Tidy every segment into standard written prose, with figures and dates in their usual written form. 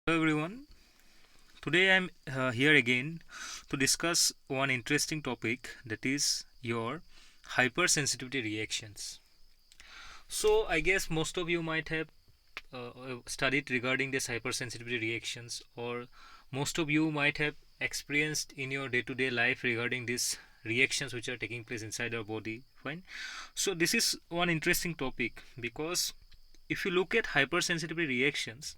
Hello everyone. Today I'm here again to discuss one interesting topic, that is your hypersensitivity reactions. So I guess most of you might have studied regarding this hypersensitivity reactions, or most of you might have experienced in your day-to-day life regarding these reactions which are taking place inside our body. Fine. So this is one interesting topic because if you look at hypersensitivity reactions,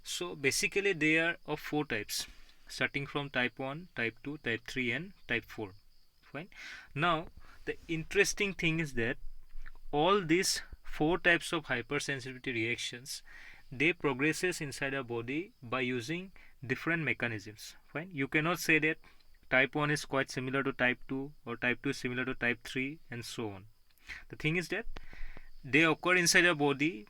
so basically they are of four types, starting from type 1, type 2, type 3 and type 4. Fine. Now the interesting thing is that all these four types of hypersensitivity reactions, they progresses inside our body by using different mechanisms. Fine. You cannot say that type 1 is quite similar to type 2 or type 2 is similar to type 3 and so on. The thing is that they occur inside our body,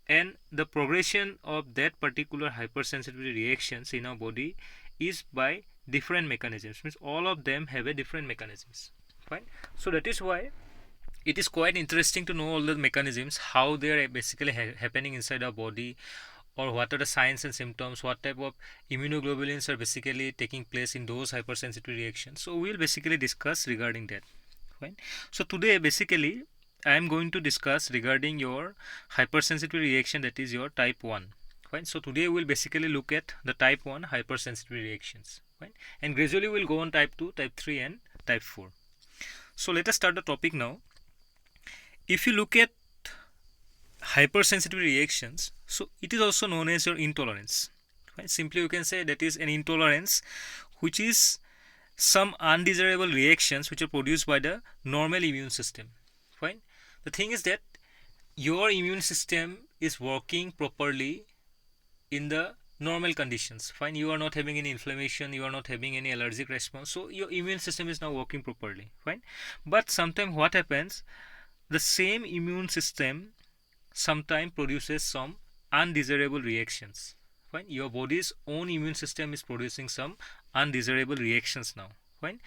and the progression of that particular hypersensitivity reactions in our body is by different mechanisms, means all of them have a different mechanisms. Fine. So that is why it is quite interesting to know all the mechanisms, how they are basically happening inside our body, or what are the signs and symptoms, what type of immunoglobulins are basically taking place in those hypersensitivity reactions. So we will basically discuss regarding that. Fine. So today basically I am going to discuss regarding your hypersensitivity reaction, that is your type 1. Fine. So today we will basically look at the type 1 hypersensitivity reactions. Fine. And gradually we will go on type 2, type 3 and type 4. So let us start the topic now. If you look at hypersensitivity reactions, so it is also known as your intolerance. Fine. Simply you can say that is an intolerance, which is some undesirable reactions which are produced by the normal immune system. Fine. The thing is that your immune system is working properly in the normal conditions. Fine. You are not having any inflammation, you are not having any allergic response, so your immune system is now working properly. Fine. But sometimes what happens, the same immune system sometimes produces some undesirable reactions. Fine. Your body's own immune system is producing some undesirable reactions now. Fine.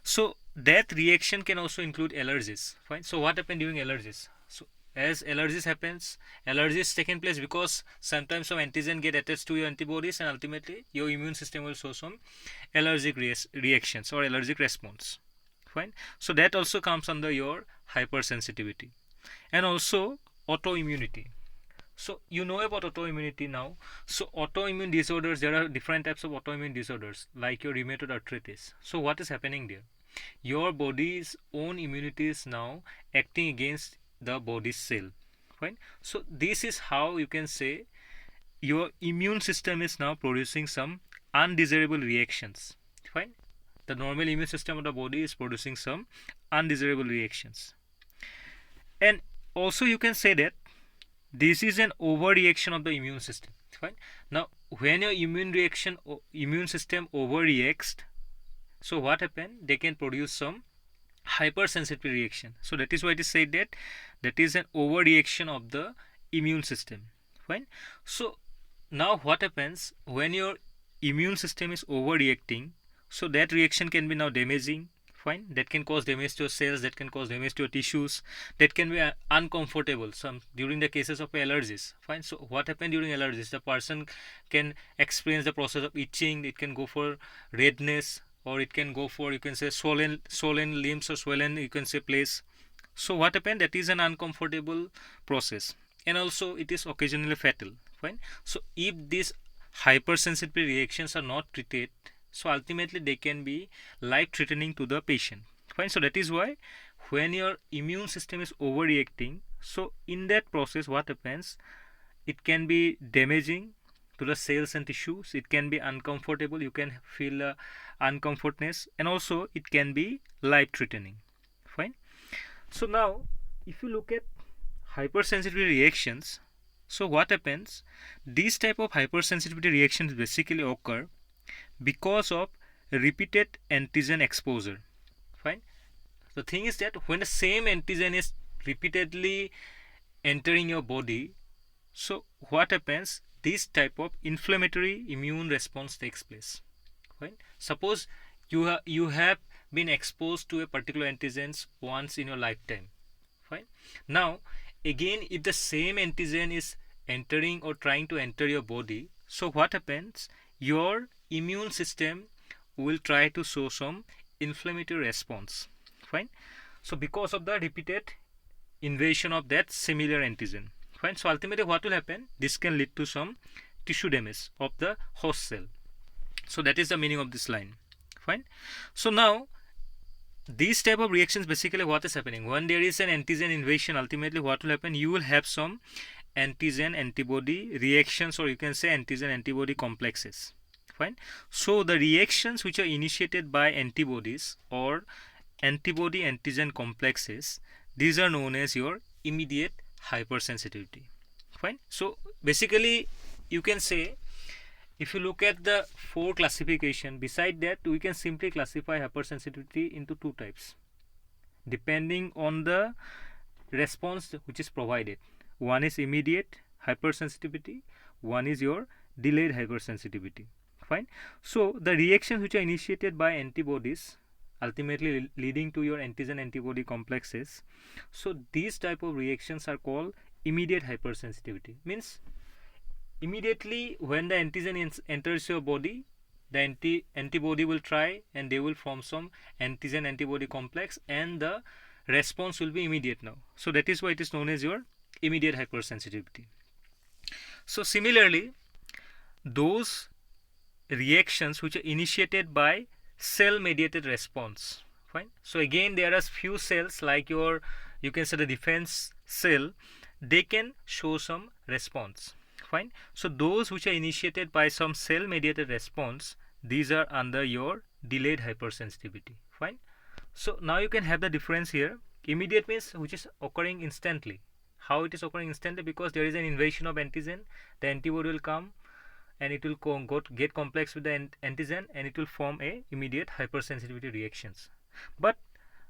So that reaction can also include allergies. Fine. So what happens during allergies? So as allergies happens, allergies taking place because sometimes some antigen get attached to your antibodies, and ultimately your immune system will show some allergic reactions or allergic response. Fine. So that also comes under your hypersensitivity. And also autoimmunity. So you know about autoimmunity now. So autoimmune disorders, there are different types of autoimmune disorders like your rheumatoid arthritis. So what is happening there? Your body's own immunity is now acting against the body's cell. Fine. So this is how you can say your immune system is now producing some undesirable reactions. Fine. The normal immune system of the body is producing some undesirable reactions. And also you can say that this is an overreaction of the immune system. Fine. Now when your immune system overreacts, so what happen, they can produce some hypersensitivity reaction. So that is why it is said that that is an overreaction of the immune system. Fine. So now what happens when your immune system is overreacting, so that reaction can be now damaging. Fine. That can cause damage to your cells, that can cause damage to your tissues, that can be uncomfortable some during the cases of allergies. Fine. So what happens during allergies, the person can experience the process of itching, it can go for redness, or it can go for, you can say, swollen limbs or swollen, you can say, place. So what happened, that is an uncomfortable process, and also it is occasionally fatal. Fine. So if these hypersensitivity reactions are not treated, so ultimately they can be life threatening to the patient. Fine. So that is why when your immune system is overreacting, so in that process what happens, it can be damaging to the cells and tissues, it can be uncomfortable, you can feel uncomfortness, and also it can be life threatening. Fine. So now if you look at hypersensitivity reactions, so what happens, these type of hypersensitivity reactions basically occur because of repeated antigen exposure. Fine. The thing is that when the same antigen is repeatedly entering your body, so what happens, this type of inflammatory immune response takes place. Fine. Suppose you have been exposed to a particular antigens once in your lifetime. Fine. Now again, if the same antigen is entering or trying to enter your body, So what happens? Your immune system will try to show some inflammatory response. Fine. So because of the repeated invasion of that similar antigen. Fine. So ultimately what will happen? This can lead to some tissue damage of the host cell. So that is the meaning of this line. Fine. So now these type of reactions, basically what is happening when there is an antigen invasion, ultimately what will happen? You will have some antigen antibody reactions, or you can say antigen antibody complexes. Fine. So the reactions which are initiated by antibodies or antibody antigen complexes, these are known as your immediate hypersensitivity. Fine. So basically you can say, if you look at the 4 classification, beside that we can simply classify hypersensitivity into 2 types depending on the response which is provided. One is immediate hypersensitivity, one is your delayed hypersensitivity. Fine. So the reactions which are initiated by antibodies, ultimately leading to your antigen antibody complexes, so these type of reactions are called immediate hypersensitivity. Means immediately when the antigen enters your body, the antibody will try and they will form some antigen antibody complex, and the response will be immediate now. So that is why it is known as your immediate hypersensitivity. So similarly, those reactions which are initiated by cell mediated response. Fine. So again there are few cells like your, you can say the defense cell, they can show some response. Fine. So those which are initiated by some cell mediated response, these are under your delayed hypersensitivity. Fine. So now you can have the difference here. Immediate means which is occurring instantly. How it is occurring instantly? Because there is an invasion of antigen, the antibody will come and it will get complex with the antigen and it will form a immediate hypersensitivity reactions. But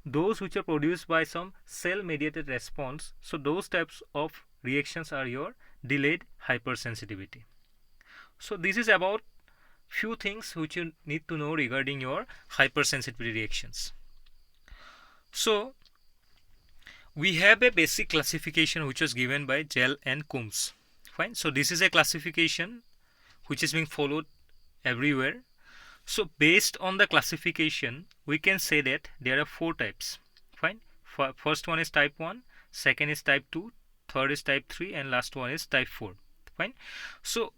those which are produced by some cell mediated response, so those types of reactions are your delayed hypersensitivity. So this is about few things which you need to know regarding your hypersensitivity reactions. So we have a basic classification which was given by Gell and Coombs. Fine. So this is a classification which is being followed everywhere. So based on the classification, we can say that there are 4 types. Fine. First one is type 1, second is type 2, third is type 3, and last one is type 4. Fine. So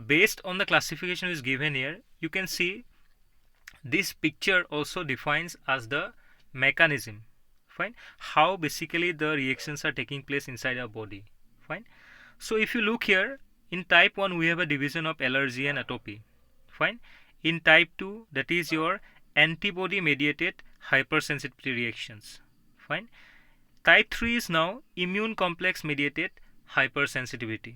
based on the classification is given here, you can see this picture also defines as the mechanism. Fine. How basically the reactions are taking place inside our body. Fine. So if you look here, in type 1 we have a division of allergy and atopy. Fine. In type 2, that is your antibody mediated hypersensitivity reactions. Fine. Type 3 is now immune complex mediated hypersensitivity.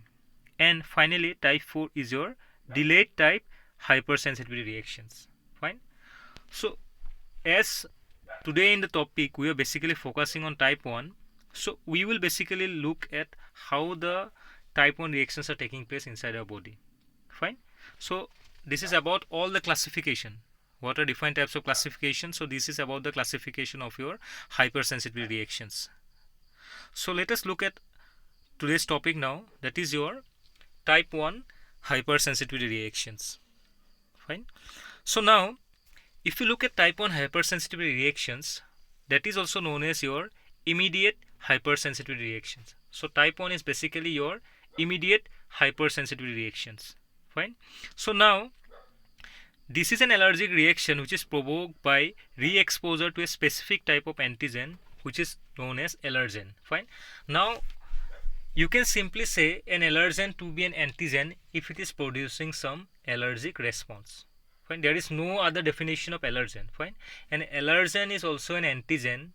And finally type 4 is your delayed type hypersensitivity reactions. Fine. So as today in the topic we are basically focusing on type 1, so we will basically look at how the type 1 reactions are taking place inside our body. Fine. So this is about all the classification, what are different types of classification. So this is about the classification of your hypersensitivity reactions. So let us look at today's topic now, that is your type 1 hypersensitivity reactions. Fine. So now if you look at type 1 hypersensitivity reactions, that is also known as your immediate hypersensitivity reactions. So type 1 is basically your immediate hypersensitivity reactions. Fine. So now this is an allergic reaction which is provoked by re-exposure to a specific type of antigen which is known as allergen. Fine. Now you can simply say an allergen to be an antigen if it is producing some allergic response. Fine. There is no other definition of allergen. Fine. An allergen is also an antigen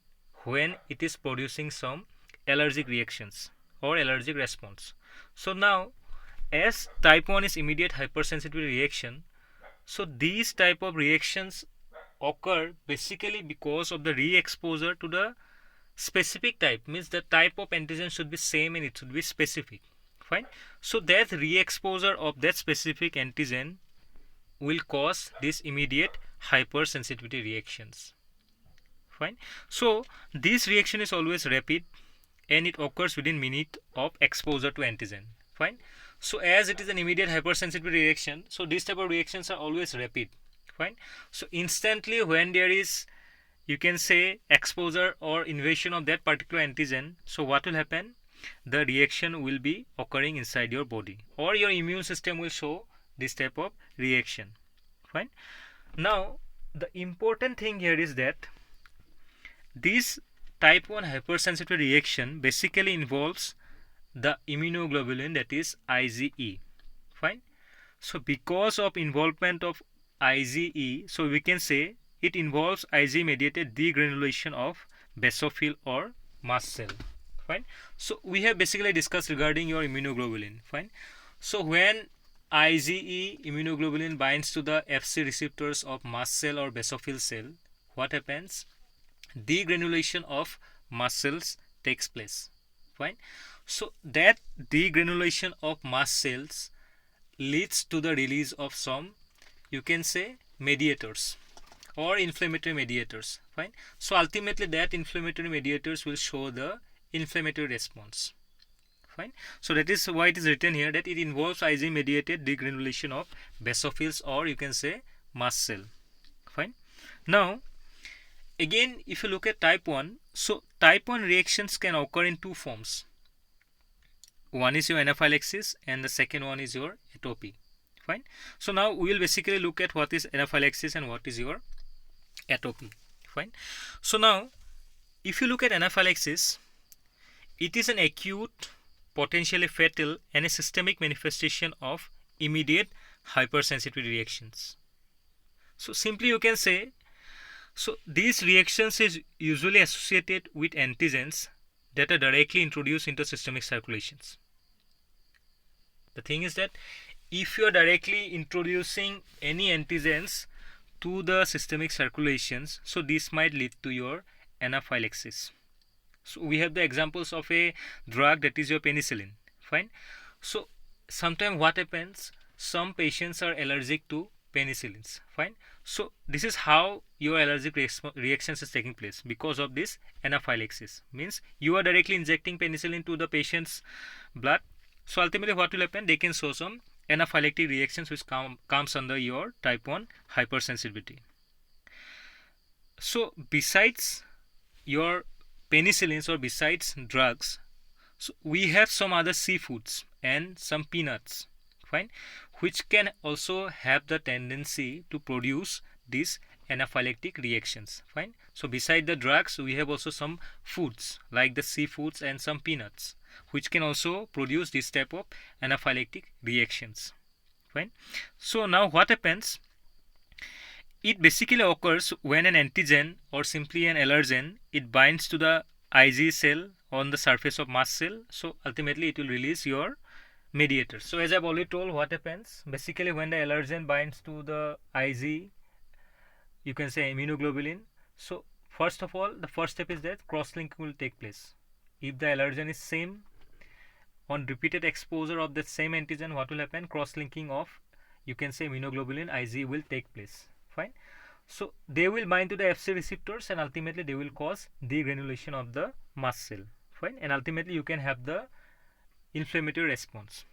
when it is producing some allergic reactions or allergic response. So now as type 1 is immediate hypersensitivity reaction, so these type of reactions occur basically because of the re-exposure to the specific type, means the type of antigen should be same and it should be specific. Fine. So that re-exposure of that specific antigen will cause this immediate hypersensitivity reactions. Fine. So this reaction is always rapid and it occurs within minute of exposure to antigen. Fine. So as it is an immediate hypersensitivity reaction, so these type of reactions are always rapid. Fine. So instantly when there is, you can say, exposure or invasion of that particular antigen, so what will happen? The reaction will be occurring inside your body, or your immune system will show this type of reaction. Fine. Now the important thing here is that this type 1 hypersensitivity reaction basically involves the immunoglobulin, that is IgE. Fine. So because of involvement of IgE, so we can say it involves IgE mediated degranulation of basophil or mast cell. Fine. So we have basically discussed regarding your immunoglobulin. Fine. So when IgE immunoglobulin binds to the Fc receptors of mast cell or basophil cell, what happens? Degranulation of mast cells takes place. Fine. So that degranulation of mast cells leads to the release of some, you can say, mediators or inflammatory mediators. Fine. So ultimately that inflammatory mediators will show the inflammatory response. Fine. So that is why it is written here that it involves IgE mediated degranulation of basophils, or you can say mast cell. Fine. Now again, if you look at type 1, so type 1 reactions can occur in two forms. One is your anaphylaxis and the second one is your atopy. Fine. So now we will basically look at what is anaphylaxis and what is your atopy. Fine. So now if you look at anaphylaxis, it is an acute, potentially fatal and a systemic manifestation of immediate hypersensitivity reactions. So simply you can say, so these reactions is usually associated with antigens that are directly introduced into systemic circulations. The thing is that if you are directly introducing any antigens to the systemic circulations, so this might lead to your anaphylaxis. So we have the examples of a drug, that is your penicillin. Fine. So sometimes what happens, some patients are allergic to penicillins. Fine. So this is how your allergic reactions is taking place because of this anaphylaxis. Means you are directly injecting penicillin to the patient's blood. So ultimately what will happen, they can show some anaphylactic reactions which comes under your type 1 hypersensitivity. So besides your penicillins or besides drugs, so we have some other seafoods and some peanuts. Fine. Which can also have the tendency to produce these anaphylactic reactions. Fine. So beside the drugs, we have also some foods like the seafoods and some peanuts which can also produce this type of anaphylactic reactions. Fine. So now what happens, it basically occurs when an antigen or simply an allergen, it binds to the IgE cell on the surface of mast cell. So ultimately it will release your mediators. So as I've already told, what happens, basically when the allergen binds to the IgE, you can say immunoglobulin, so first of all the first step is that cross-linking will take place. If the allergen is same, on repeated exposure of the same antigen, what will happen, cross-linking of, you can say, immunoglobulin IgE will take place. Fine. So they will bind to the Fc receptors and ultimately they will cause degranulation of the mast cell. Fine. And ultimately you can have the inflammatory response.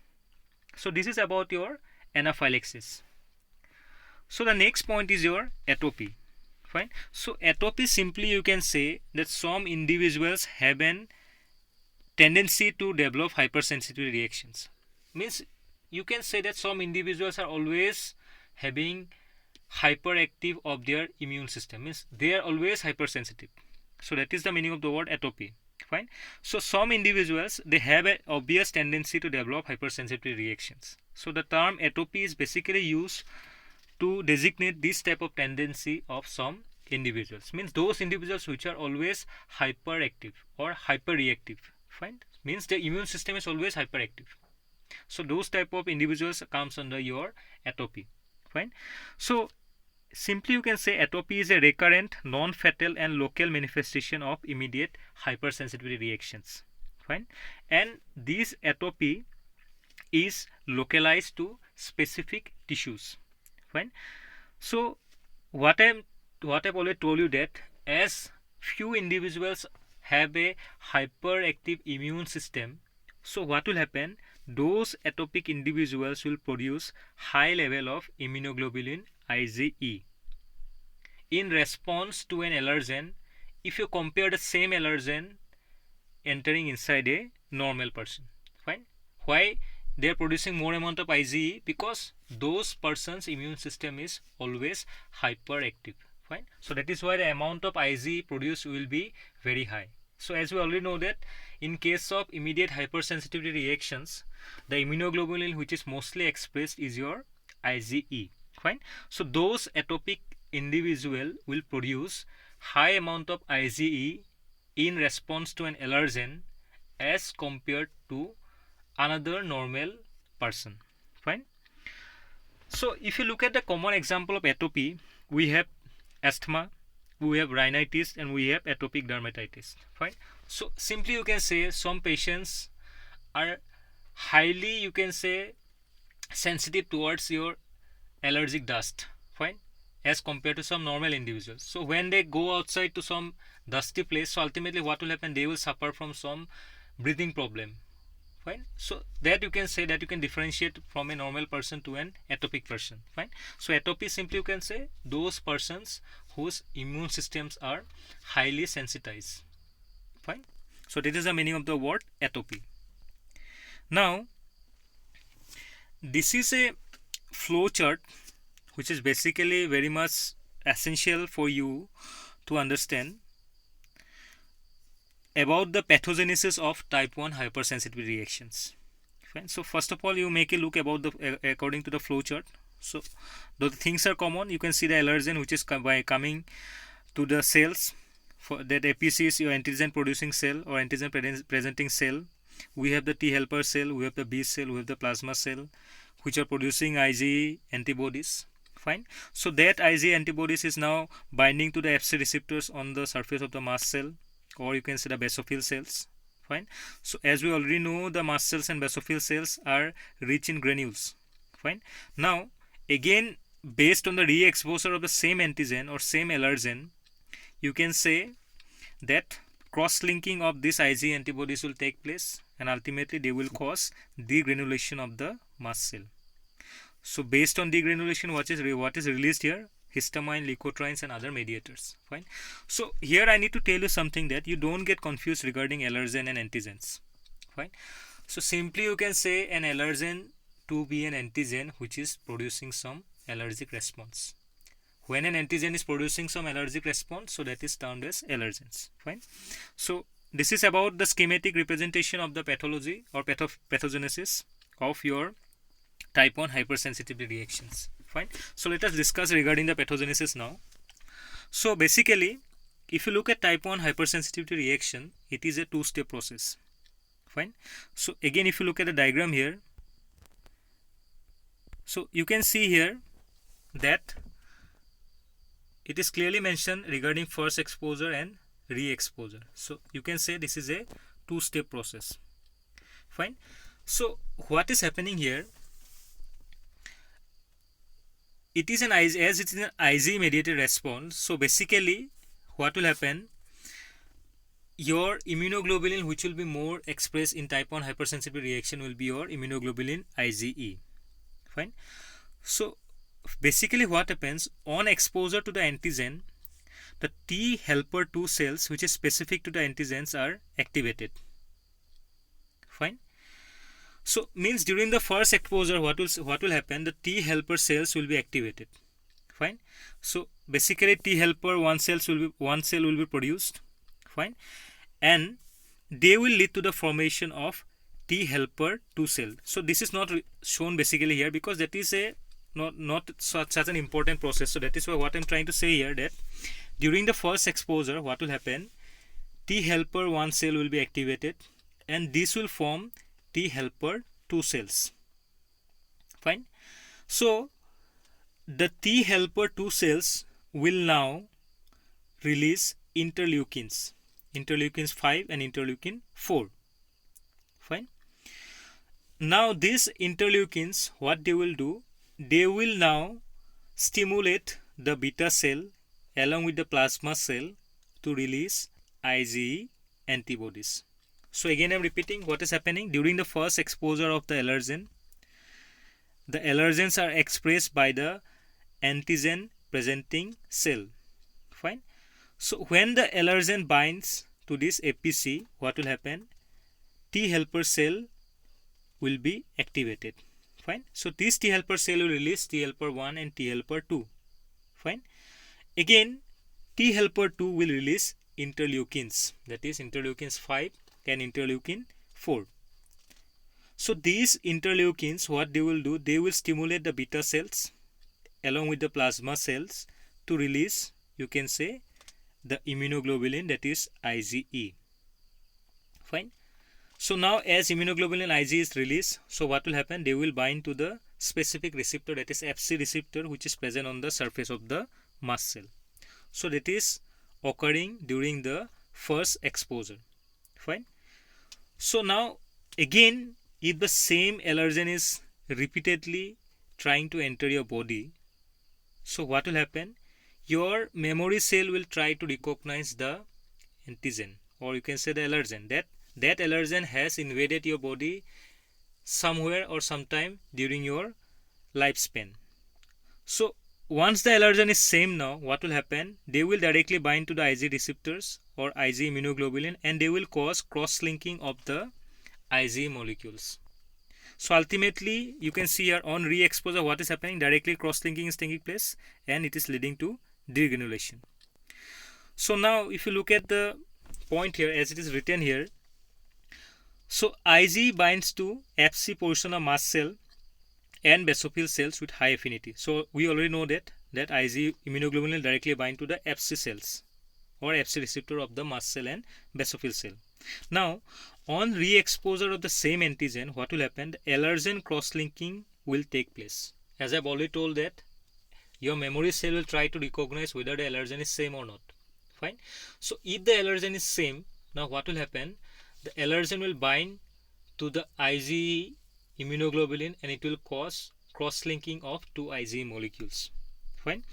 So this is about your anaphylaxis. So the next point is your atopy. Fine. So atopy, simply you can say that some individuals have an tendency to develop hypersensitivity reactions. Means you can say that some individuals are always having hyperactive of their immune system, means they are always hypersensitive. So that is the meaning of the word atopy. Fine. So some individuals, they have an obvious tendency to develop hypersensitivity reactions. So the term atopy is basically used to designate this type of tendency of some individuals, means those individuals which are always hyperactive or hyperreactive. Fine. Means the immune system is always hyperactive. So those type of individuals comes under your atopy. Fine. So simply you can say atopy is a recurrent, non-fatal and local manifestation of immediate hypersensitivity reactions. Fine. And this atopy is localized to specific tissues. Fine. So what I've already told you, that as few individuals have a hyperactive immune system, so what will happen, those atopic individuals will produce high level of immunoglobulin IgE in response to an allergen if you compare the same allergen entering inside a normal person. Fine. Why they are producing more amount of IgE? Because those persons immune system is always hyperactive. Fine. So that is why the amount of IgE produced will be very high. So as we already know that in case of immediate hypersensitivity reactions, the immunoglobulin which is mostly expressed is your IgE. Fine. So those atopic individual will produce high amount of IgE in response to an allergen as compared to another normal person. Fine. So if you look at the common example of atopy, we have asthma, we have rhinitis, and we have atopic dermatitis. Fine. So simply you can say some patients are highly, you can say, sensitive towards your allergic dust. Fine. As compared to some normal individuals. So when they go outside to some dusty place, so ultimately what will happen, they will suffer from some breathing problem. Fine. So that you can say that you can differentiate from a normal person to an atopic person. Fine. So atopy, simply you can say those persons whose immune systems are highly sensitized. Fine. So this is the meaning of the word atopy. Now this is a flow chart which is basically very much essential for you to understand about the pathogenesis of type 1 hypersensitivity reactions. Fine. So first of all, you make a look about the according to the flow chart. So the things are common. You can see the allergen which is by coming to the cells. For that APC is your antigen producing cell or antigen presenting cell. We have the T helper cell, we have the B cell, we have the plasma cell which are producing IgE antibodies. Fine. So that IgE antibodies is now binding to the Fc receptors on the surface of the mast cell, or you can say the basophil cells. Fine. So as we already know, the mast cells and basophil cells are rich in granules. Fine. Now again, based on the re-exposure of the same antigen or same allergen, you can say that cross-linking of these IgE antibodies will take place, and ultimately they will cause degranulation of the mast cell. So based on degranulation, what is released here? Histamine, leukotrienes, and other mediators. Fine. So here I need to tell you something, that you don't get confused regarding allergen and antigens. Fine. So simply you can say an allergen to be an antigen which is producing some allergic response. When an antigen is producing some allergic response, so that is termed as allergens. Fine. So this is about the schematic representation of the pathology or pathogenesis of your type 1 hypersensitivity reactions. Fine. So let us discuss regarding the pathogenesis now. So basically, if you look at type 1 hypersensitivity reaction, it is a two-step process. Fine. So again, if you look at the diagram here, so you can see here that it is clearly mentioned regarding first exposure and re-exposure. So you can say this is a two-step process. Fine. So what is happening here? It is as it is an IgE mediated response. So basically what will happen, your immunoglobulin which will be more expressed in type 1 hypersensitivity reaction will be your immunoglobulin IgE. Fine. So basically what happens, on exposure to the antigen, the T helper 2 cells which is specific to the antigens are activated. Fine. So means during the first exposure, what will happen, the T helper cells will be activated. Fine. So basically T helper one cell will be produced. Fine. And they will lead to the formation of T helper 2 cell. So this is not shown basically here because that is a not such an important process. So that is why what I'm trying to say here, that during the first exposure, what will happen, T helper 1 cell will be activated and this will form T helper 2 cells. Fine. So the T helper 2 cells will now release interleukins 5 and interleukin 4. Fine. Now these interleukins, what they will do, they will now stimulate the beta cell along with the plasma cell to release IgE antibodies. So again I'm repeating what is happening during the first exposure of the allergen. The allergens are expressed by the antigen presenting cell. Fine. So when the allergen binds to this APC, what will happen? T helper cell will be activated. Fine. So this T helper cell will release T helper 1 and T helper 2. Fine. Again, T helper 2 will release interleukins, that is interleukins 5 and interleukin 4. So these interleukins, what they will do, they will stimulate the beta cells along with the plasma cells to release, you can say, the immunoglobulin, that is IgE. Fine. So now as immunoglobulin Ig is released, so what will happen? They will bind to the specific receptor, that is Fc receptor, which is present on the surface of the mast cell. So that is occurring during the first exposure. Fine. So now again, if the same allergen is repeatedly trying to enter your body, so what will happen? Your memory cell will try to recognize the antigen, or you can say the allergen. That allergen has invaded your body somewhere or sometime during your lifespan. So once the allergen is same now, what will happen? They will directly bind to the Ig receptors or Ig immunoglobulin, and they will cause cross-linking of the Ig molecules. So ultimately, you can see here on re-exposure what is happening. Directly cross-linking is taking place and it is leading to degranulation. So now if you look at the point here as it is written here, so Ig binds to Fc portion of mast cell and basophil cells with high affinity. So we already know that Ig immunoglobulin will directly bind to the Fc cells or Fc receptor of the mast cell and basophil cell. Now on re-exposure of the same antigen, what will happen? The allergen cross-linking will take place. As I've already told that your memory cell will try to recognize whether the allergen is same or not. Fine. So if the allergen is same, now what will happen? The allergen will bind to the Ig immunoglobulin and it will cause cross-linking of two Ig molecules. Fine.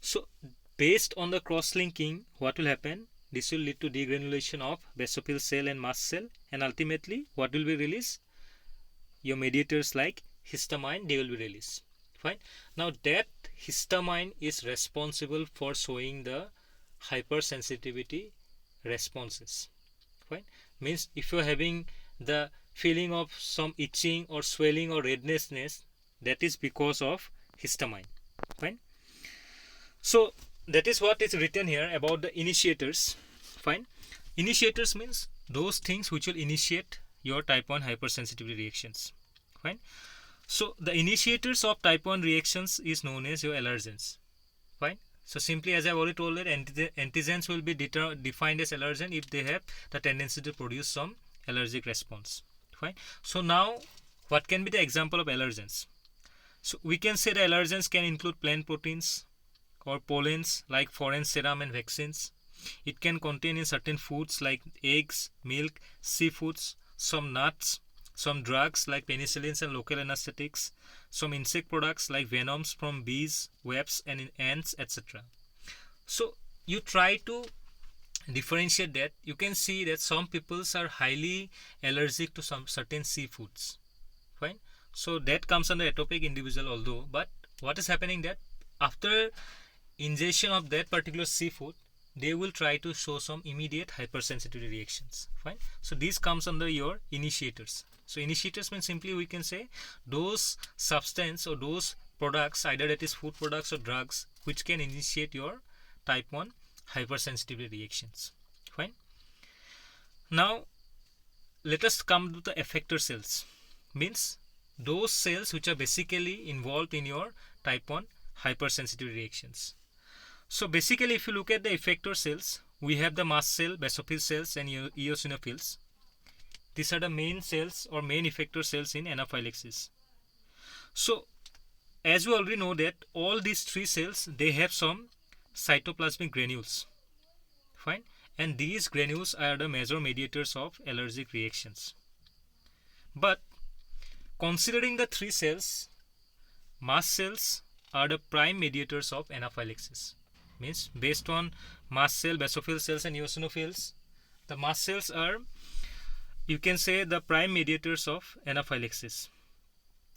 So based on the cross-linking, what will happen? This will lead to degranulation of basophil cell and mast cell, and ultimately what will be released? Your mediators like histamine, they will be released. Fine. Now that histamine is responsible for showing the hypersensitivity responses. Fine. Means if you are having the feeling of some itching or swelling or rednessness, that is because of histamine. Fine. So that is what is written here about the initiators. Fine. Initiators means those things which will initiate your type 1 hypersensitivity reactions. Fine. So the initiators of type 1 reactions is known as your allergens. Fine. So simply, as I have already told that antigens will be defined as allergen if they have the tendency to produce some allergic response. Fine. So now what can be the example of allergens? So we can say the allergens can include plant proteins or pollens like foreign serum and vaccines. It can contain in certain foods like eggs, milk, seafoods, some nuts, some drugs like penicillins and local anesthetics, some insect products like venoms from bees, webs and ants, etc. So you try to differentiate that. You can see that some people are highly allergic to some certain seafoods. Fine. So that comes under atopic individual although, but what is happening that after ingestion of that particular seafood, they will try to show some immediate hypersensitivity reactions. Fine. So these comes under your initiators. So initiators means simply we can say those substance or those products, either that is food products or drugs, which can initiate your type 1 hypersensitivity reactions. Fine. Now let us come to the effector cells. Means those cells which are basically involved in your type 1 hypersensitivity reactions. So basically if you look at the effector cells, we have the mast cell, basophil cells and eosinophils. These are the main cells or main effector cells in anaphylaxis. So as we already know that all these three cells, they have some cytoplasmic granules. Fine. And these granules are the major mediators of allergic reactions. But considering the three cells, mast cells are the prime mediators of anaphylaxis. Means based on mast cell, basophil cells and eosinophils, the mast cells are you can say the prime mediators of anaphylaxis.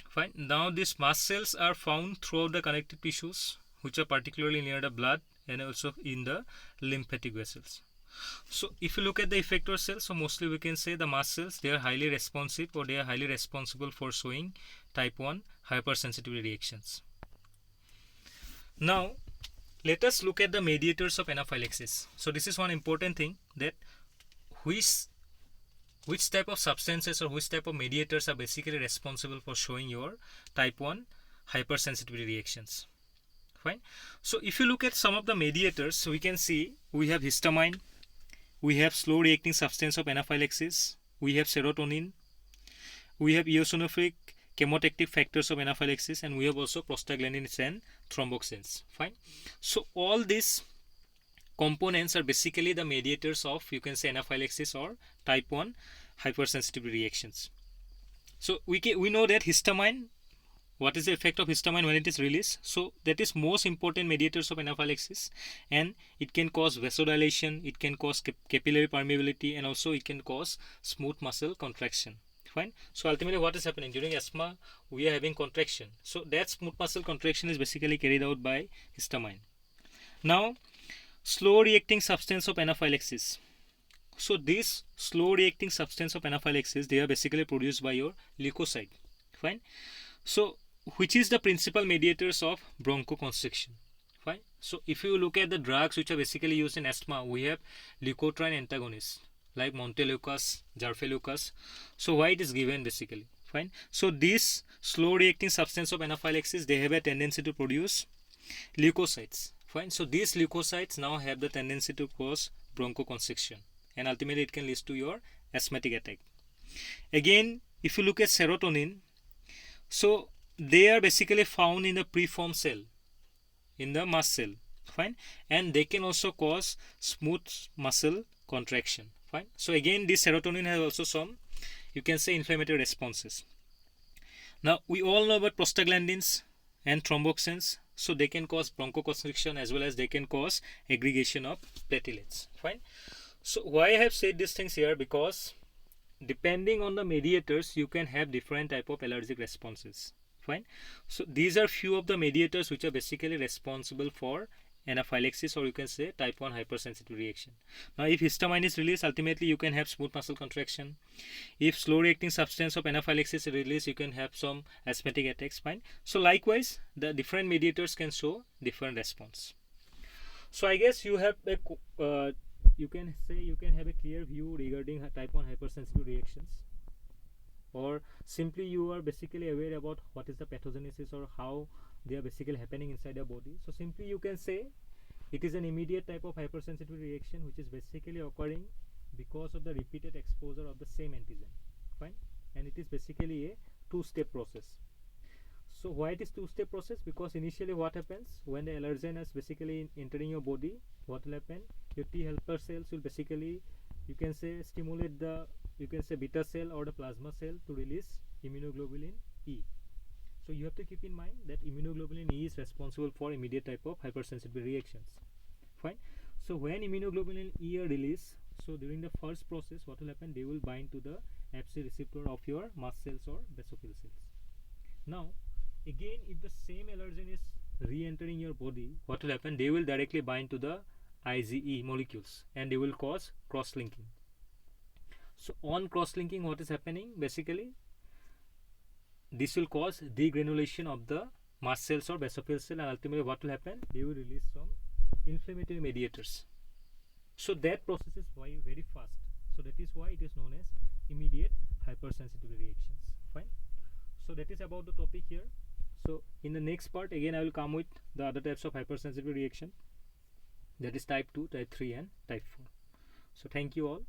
Fine. Now these mast cells are found throughout the connective tissues, which are particularly near the blood and also in the lymphatic vessels. So if you look at the effector cells, so mostly we can say the mast cells, they are highly responsive, or they are highly responsible for showing type 1 hypersensitivity reactions. Now let us look at the mediators of anaphylaxis. So this is one important thing, that which type of substances or which type of mediators are basically responsible for showing your type 1 hypersensitivity reactions. Fine. So if you look at some of the mediators, we can see we have histamine, we have slow reacting substance of anaphylaxis, we have serotonin, we have eosinophilic chemotactic factors of anaphylaxis, and we have also prostaglandins and thromboxanes. Fine. So all these components are basically the mediators of, you can say, anaphylaxis or type 1 hypersensitivity reactions. So we know that histamine, what is the effect of histamine when it is released? So that is most important mediators of anaphylaxis, and it can cause vasodilation, it can cause capillary permeability, and also it can cause smooth muscle contraction. Fine. So ultimately what is happening during asthma, we are having contraction. So that smooth muscle contraction is basically carried out by histamine. Now slow reacting substance of anaphylaxis. So this slow reacting substance of anaphylaxis, they are basically produced by your leukocyte. Fine. So which is the principal mediators of bronchoconstriction. Fine. So if you look at the drugs which are basically used in asthma, we have leukotriene antagonists like montelukast, jarfelukast. So why it is given basically. Fine. So this slow reacting substance of anaphylaxis, they have a tendency to produce leukocytes. Fine. So these leukocytes now have the tendency to cause bronchoconstriction, and ultimately it can lead to your asthmatic attack. Again, if you look at serotonin, so they are basically found in the preformed cell, in the mast cell. Fine. And they can also cause smooth muscle contraction. Fine. So again, this serotonin has also some, you can say, inflammatory responses. Now we all know about prostaglandins and thromboxanes. So they can cause bronchoconstriction as well as they can cause aggregation of platelets. Fine. So why I have said these things here, because depending on the mediators, you can have different type of allergic responses. Fine. So these are few of the mediators which are basically responsible for anaphylaxis, or you can say type 1 hypersensitivity reaction. Now if histamine is released, ultimately you can have smooth muscle contraction. If slow reacting substance of anaphylaxis is released, you can have some asthmatic attacks. Fine. So likewise, the different mediators can show different response. So I guess you have a you can have a clear view regarding type 1 hypersensitivity reactions, or simply you are basically aware about what is the pathogenesis or how they are basically happening inside your body. So simply you can say it is an immediate type of hypersensitivity reaction which is basically occurring because of the repeated exposure of the same antigen. Fine. And it is basically a two-step process. So why it is two-step process? Because initially what happens when the allergen is basically entering your body, what will happen? Your T helper cells will basically, you can say, stimulate the, you can say, beta cell or the plasma cell to release immunoglobulin E. So you have to keep in mind that immunoglobulin E is responsible for immediate type of hypersensitivity reactions. Fine. So when immunoglobulin E are released, so during the first process, what will happen? They will bind to the Fc receptor of your mast cells or basophil cells. Now again, if the same allergen is re-entering your body, what will happen? They will directly bind to the IgE molecules and they will cause cross-linking. So on cross-linking, what is happening? Basically, this will cause degranulation of the mast cells or basophil cell, and ultimately what will happen? They will release some inflammatory mediators. So that process is very fast. So that is why it is known as immediate hypersensitivity reactions. Fine. So that is about the topic here. So in the next part, again I will come with the other types of hypersensitivity reaction, that is type 2, type 3 and type 4. So thank you all.